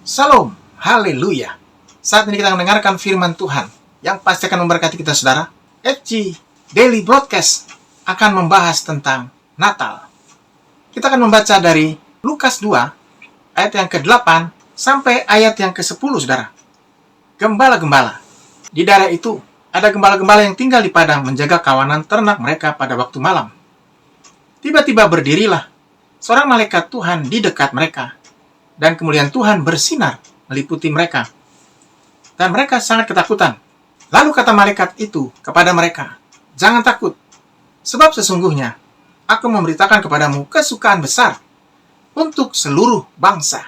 Salam, haleluya. Saat ini kita mendengarkan firman Tuhan yang pasti akan memberkati kita, saudara. FG Daily Broadcast akan membahas tentang Natal. Kita akan membaca dari Lukas 2, ayat yang ke-8 sampai ayat yang ke-10, saudara. Gembala-gembala. Di daerah itu, ada gembala-gembala yang tinggal di padang menjaga kawanan ternak mereka pada waktu malam. Tiba-tiba berdirilah seorang malaikat Tuhan di dekat mereka, dan kemuliaan Tuhan bersinar meliputi mereka. Dan mereka sangat ketakutan. Lalu kata malaikat itu kepada mereka, "Jangan takut, sebab sesungguhnya aku memberitakan kepadamu kesukaan besar untuk seluruh bangsa."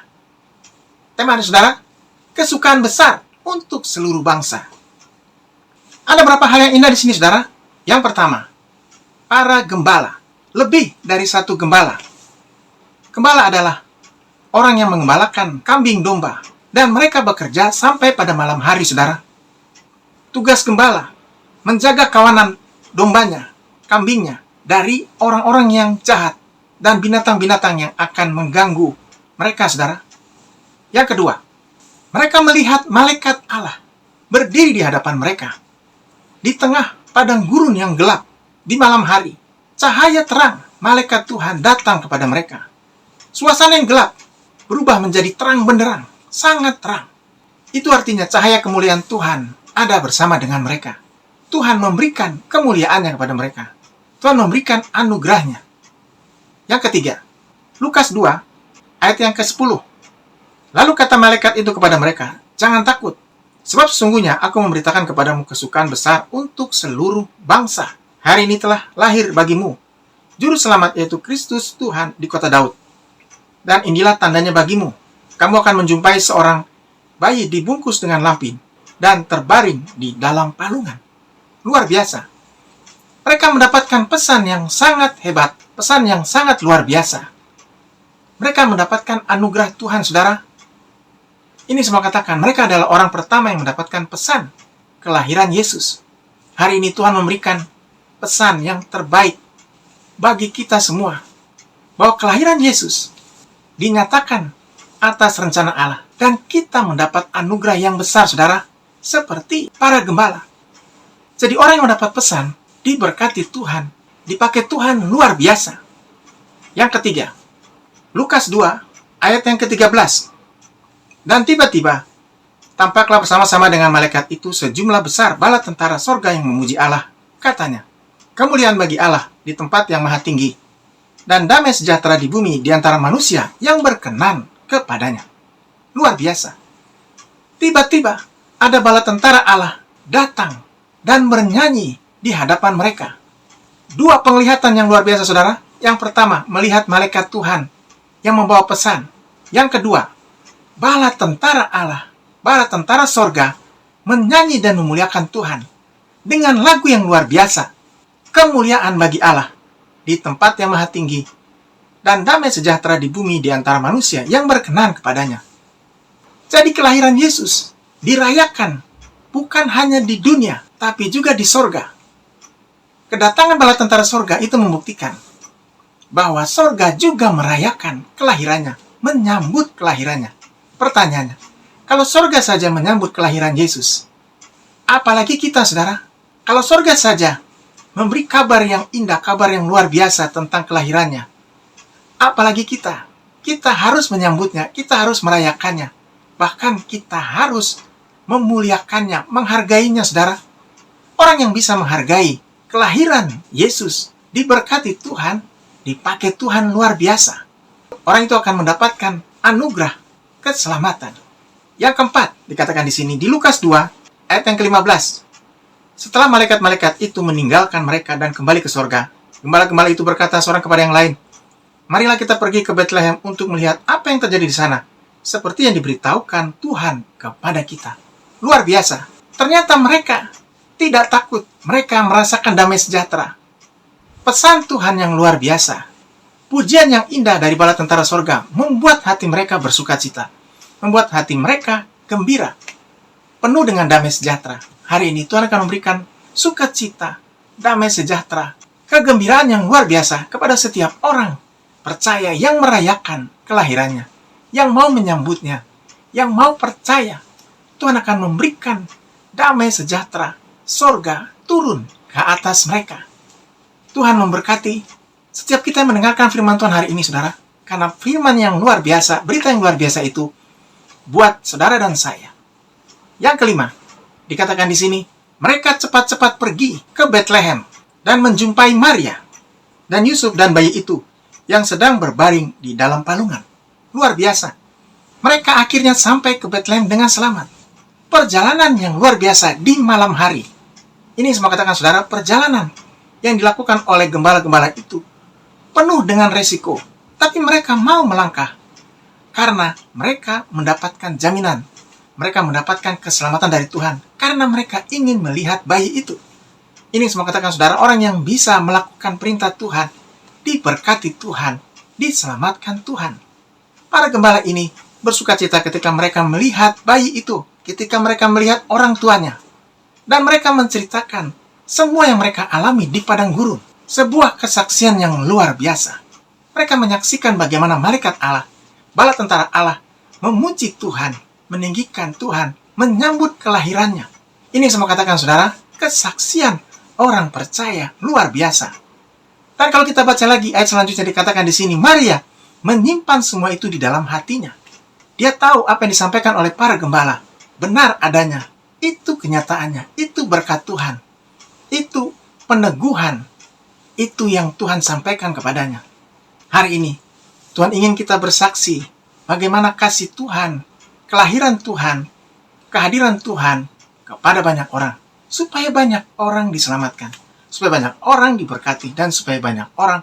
Tema saudara, kesukaan besar untuk seluruh bangsa. Ada berapa hal yang indah di sini, saudara? Yang pertama, para gembala. Lebih dari satu gembala. Gembala adalah orang yang mengembalakan kambing domba, dan mereka bekerja sampai pada malam hari, saudara. Tugas gembala, menjaga kawanan dombanya, kambingnya, dari orang-orang yang jahat dan binatang-binatang yang akan mengganggu mereka, saudara. Yang kedua, mereka melihat malaikat Allah berdiri di hadapan mereka. Di tengah padang gurun yang gelap, di malam hari, cahaya terang malaikat Tuhan datang kepada mereka. Suasana yang gelap berubah menjadi terang benderang, sangat terang. Itu artinya cahaya kemuliaan Tuhan ada bersama dengan mereka. Tuhan memberikan kemuliaannya kepada mereka. Tuhan memberikan anugerahnya. Yang ketiga, Lukas 2, ayat yang ke-10. Lalu kata malaikat itu kepada mereka, "Jangan takut, sebab sesungguhnya aku memberitakan kepadamu kesukaan besar untuk seluruh bangsa. Hari ini telah lahir bagimu Juru Selamat, yaitu Kristus Tuhan di kota Daud. Dan inilah tandanya bagimu. Kamu akan menjumpai seorang bayi dibungkus dengan lampin dan terbaring di dalam palungan." Luar biasa. Mereka mendapatkan pesan yang sangat hebat, pesan yang sangat luar biasa. Mereka mendapatkan anugerah Tuhan, saudara. Ini semua katakan, mereka adalah orang pertama yang mendapatkan pesan kelahiran Yesus. Hari ini Tuhan memberikan pesan yang terbaik bagi kita semua, bahwa kelahiran Yesus dinyatakan atas rencana Allah, dan kita mendapat anugerah yang besar, saudara, seperti para gembala. Jadi orang yang mendapat pesan diberkati Tuhan, dipakai Tuhan luar biasa. Yang ketiga, Lukas 2, ayat yang ke-13. Dan tiba-tiba tampaklah bersama-sama dengan malaikat itu sejumlah besar bala tentara sorga yang memuji Allah. Katanya, "Kemuliaan bagi Allah di tempat yang maha tinggi, dan damai sejahtera di bumi di antara manusia yang berkenan kepadanya." Luar biasa. Tiba-tiba ada bala tentara Allah datang dan bernyanyi di hadapan mereka. Dua penglihatan yang luar biasa, saudara. Yang pertama, melihat malaikat Tuhan yang membawa pesan. Yang kedua, bala tentara Allah, bala tentara sorga, menyanyi dan memuliakan Tuhan dengan lagu yang luar biasa. Kemuliaan bagi Allah di tempat yang maha tinggi, dan damai sejahtera di bumi di antara manusia yang berkenan kepadanya. Jadi kelahiran Yesus dirayakan bukan hanya di dunia, tapi juga di sorga. Kedatangan bala tentara sorga itu membuktikan bahwa sorga juga merayakan kelahirannya, menyambut kelahirannya. Pertanyaannya, kalau sorga saja menyambut kelahiran Yesus, apalagi kita, saudara? Kalau sorga saja memberi kabar yang indah, kabar yang luar biasa tentang kelahirannya, apalagi kita. Kita harus menyambutnya, kita harus merayakannya. Bahkan kita harus memuliakannya, menghargainya, saudara. Orang yang bisa menghargai kelahiran Yesus, diberkati Tuhan, dipakai Tuhan luar biasa. Orang itu akan mendapatkan anugerah keselamatan. Yang keempat, dikatakan di sini, di Lukas 2, ayat yang ke-15. Setelah malaikat-malaikat itu meninggalkan mereka dan kembali ke sorga, gembala-gembala itu berkata seorang kepada yang lain, "Marilah kita pergi ke Betlehem untuk melihat apa yang terjadi di sana, seperti yang diberitahukan Tuhan kepada kita." Luar biasa. Ternyata mereka tidak takut. Mereka merasakan damai sejahtera. Pesan Tuhan yang luar biasa. Pujian yang indah dari bala tentara sorga membuat hati mereka bersukacita, membuat hati mereka gembira, penuh dengan damai sejahtera. Hari ini Tuhan akan memberikan sukacita, damai sejahtera, kegembiraan yang luar biasa kepada setiap orang percaya yang merayakan kelahirannya, yang mau menyambutnya, yang mau percaya, Tuhan akan memberikan damai sejahtera, sorga turun ke atas mereka. Tuhan memberkati setiap kita mendengarkan firman Tuhan hari ini, saudara. Karena firman yang luar biasa, berita yang luar biasa itu buat saudara dan saya. Yang kelima, dikatakan di sini, mereka cepat-cepat pergi ke Bethlehem dan menjumpai Maria dan Yusuf dan bayi itu yang sedang berbaring di dalam palungan. Luar biasa. Mereka akhirnya sampai ke Bethlehem dengan selamat. Perjalanan yang luar biasa di malam hari. Ini semua katakan saudara, perjalanan yang dilakukan oleh gembala-gembala itu penuh dengan resiko. Tapi mereka mau melangkah karena mereka mendapatkan jaminan. Mereka mendapatkan keselamatan dari Tuhan karena mereka ingin melihat bayi itu. Ini semua katakan saudara, orang yang bisa melakukan perintah Tuhan, diberkati Tuhan, diselamatkan Tuhan. Para gembala ini bersuka cita ketika mereka melihat bayi itu, ketika mereka melihat orang tuanya. Dan mereka menceritakan semua yang mereka alami di padang gurun. Sebuah kesaksian yang luar biasa. Mereka menyaksikan bagaimana malaikat Allah, bala tentara Allah, memuji Tuhan, meninggikan Tuhan, menyambut kelahirannya. Ini semua katakan saudara, kesaksian orang percaya luar biasa. Dan kalau kita baca lagi ayat selanjutnya dikatakan di sini, Maria menyimpan semua itu di dalam hatinya. Dia tahu apa yang disampaikan oleh para gembala. Benar adanya. Itu kenyataannya. Itu berkat Tuhan. Itu peneguhan. Itu yang Tuhan sampaikan kepadanya. Hari ini, Tuhan ingin kita bersaksi bagaimana kasih Tuhan, kelahiran Tuhan, kehadiran Tuhan kepada banyak orang. Supaya banyak orang diselamatkan. Supaya banyak orang diberkati. Dan supaya banyak orang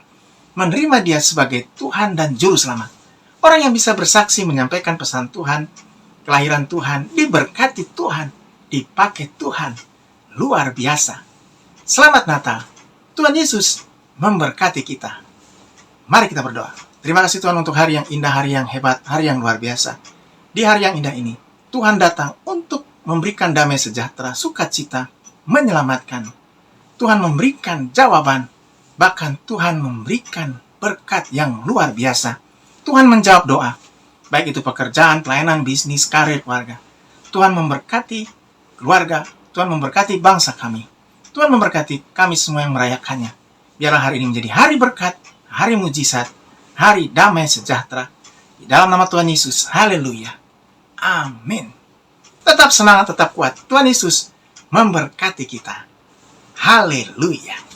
menerima dia sebagai Tuhan dan Juru Selamat. Orang yang bisa bersaksi menyampaikan pesan Tuhan, kelahiran Tuhan, diberkati Tuhan, dipakai Tuhan. Luar biasa. Selamat Natal. Tuhan Yesus memberkati kita. Mari kita berdoa. Terima kasih Tuhan untuk hari yang indah, hari yang hebat, hari yang luar biasa. Di hari yang indah ini, Tuhan datang untuk memberikan damai sejahtera, sukacita, menyelamatkan. Tuhan memberikan jawaban, bahkan Tuhan memberikan berkat yang luar biasa. Tuhan menjawab doa, baik itu pekerjaan, pelayanan, bisnis, karir, keluarga. Tuhan memberkati keluarga, Tuhan memberkati bangsa kami. Tuhan memberkati kami semua yang merayakannya. Biarlah hari ini menjadi hari berkat, hari mujizat, hari damai sejahtera. Di dalam nama Tuhan Yesus, haleluya. Amin. Tetap semangat, tetap kuat. Tuhan Yesus memberkati kita. Haleluya.